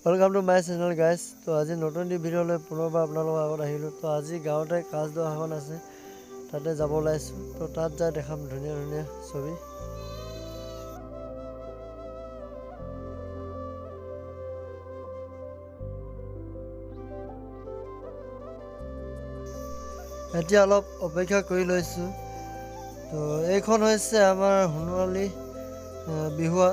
Welcome to my channel guys. तो आज नतुन video पुनर्बार आपनालोকৰ আগত আহিলোঁ। तो आज गाँवते काजदह এখন আছে, ताते যাব ওলাইছোঁ। तो तात যাই দেখাম ধুনীয়া ধুনীয়া ছবি। এতিয়া অলপ অপেক্ষা কৰি লৈছোঁ। তো এইখন হৈছে আমাৰ সোণোৱালী বিহুৱা।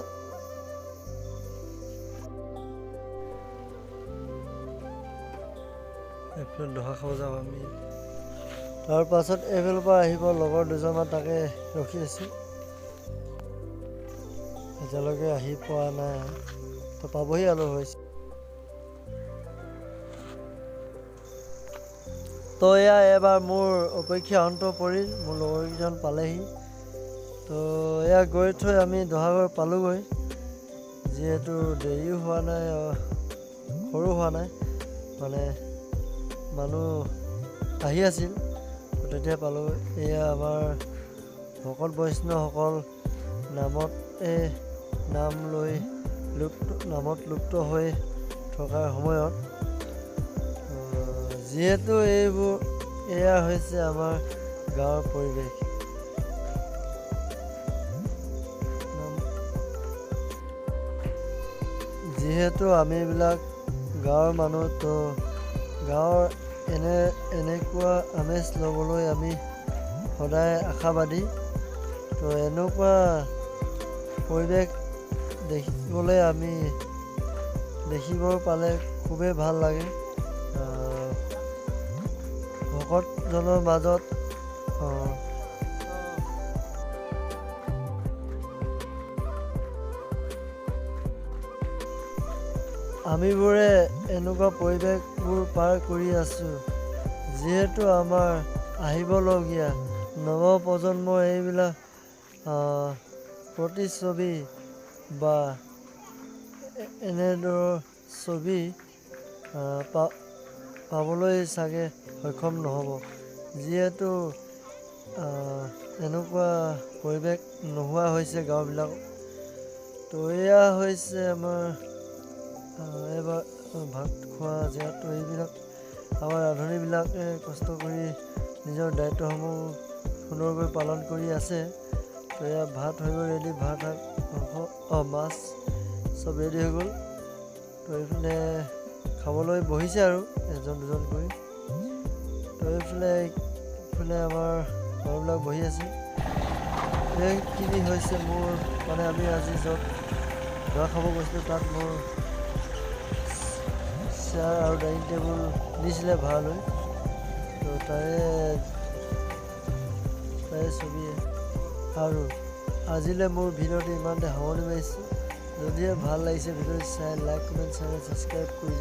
এইফালে দহা খাব যাম আমি। তাৰ পাছত এইফালৰ পৰা আহিব লগৰ দুজনমান, তাকে ৰখি আছোঁ। এতিয়ালৈকে আহি পোৱা নাই, তো পাবহি আৰু হৈছে। তো এয়া এবাৰ মোৰ অপেক্ষা অন্ত পৰিল, মোৰ লগৰকেইজন পালেহি। তো এয়া গৈ থৈ আমি দহাগড় পালোঁগৈ, যিহেতু দেৰিও হোৱা নাই সৰু হোৱা নাই, মানে মানুহ আহি আছিল। তেতিয়া পালোঁ। এয়া আমাৰ ভকত বৈষ্ণৱসকল নামত লুপ্ত হৈ থকাৰ সময়ত, যিহেতু এয়া হৈছে আমাৰ গাঁৱৰ পৰিৱেশ। যিহেতু আমি এইবিলাক গাঁৱৰ মানুহ, তো গাঁৱৰ এনেকুৱা আমেজ ল'বলৈ আমি সদায় আশাবাদী। তো এনেকুৱা পৰিৱেশ দেখিব পালে খুবেই ভাল লাগে। ভকতজনৰ মাজত আমিবোৰে এনেকুৱা পৰিৱেশবোৰ পাৰ কৰি আছোঁ, যিহেতু আমাৰ আহিবলগীয়া নৱপ্ৰজন্মৰ এইবিলাক প্ৰতিচ্ছবি বা এনেদৰে ছবি পাবলৈ চাগে সক্ষম নহ'ব, যিহেতু এনেকুৱা পৰিৱেশ নোহোৱা হৈছে গাঁওবিলাকত। তো এয়া হৈছে আমাৰ এইবাৰ ভাত খোৱা জেগা। তো এইবিলাক আমাৰ ৰান্ধনীবিলাকে কষ্ট কৰি নিজৰ দায়িত্বসমূহ সুন্দৰকৈ পালন কৰি আছে। তো এয়া ভাত হৈ গ'ল ৰেডি, ভাত মাছ চব ৰেডি হৈ গ'ল। তো এইফালে খাবলৈ বহিছে আৰু এজন দুজন কৰি। তো এইফালে আমাৰ মানুহবিলাক বহি আছে। এইখিনি হৈছে মোৰ, মানে আমি আজি য'ত দহা খাব গৈছিলোঁ, তাত মোৰ চেয়াৰ আৰু ডাইনিং টেবুল দিছিলে ভাড়ালৈ। তো তাৰে ছবি। আৰু আজিলৈ মোৰ ভিডিঅ'টো ইমানতে সামৰণি মাৰিছোঁ। যদিহে ভাল লাগিছে ভিডিঅ'টো চাই লাইক, কমেণ্ট, চেনেল ছাবস্ক্ৰাইব কৰি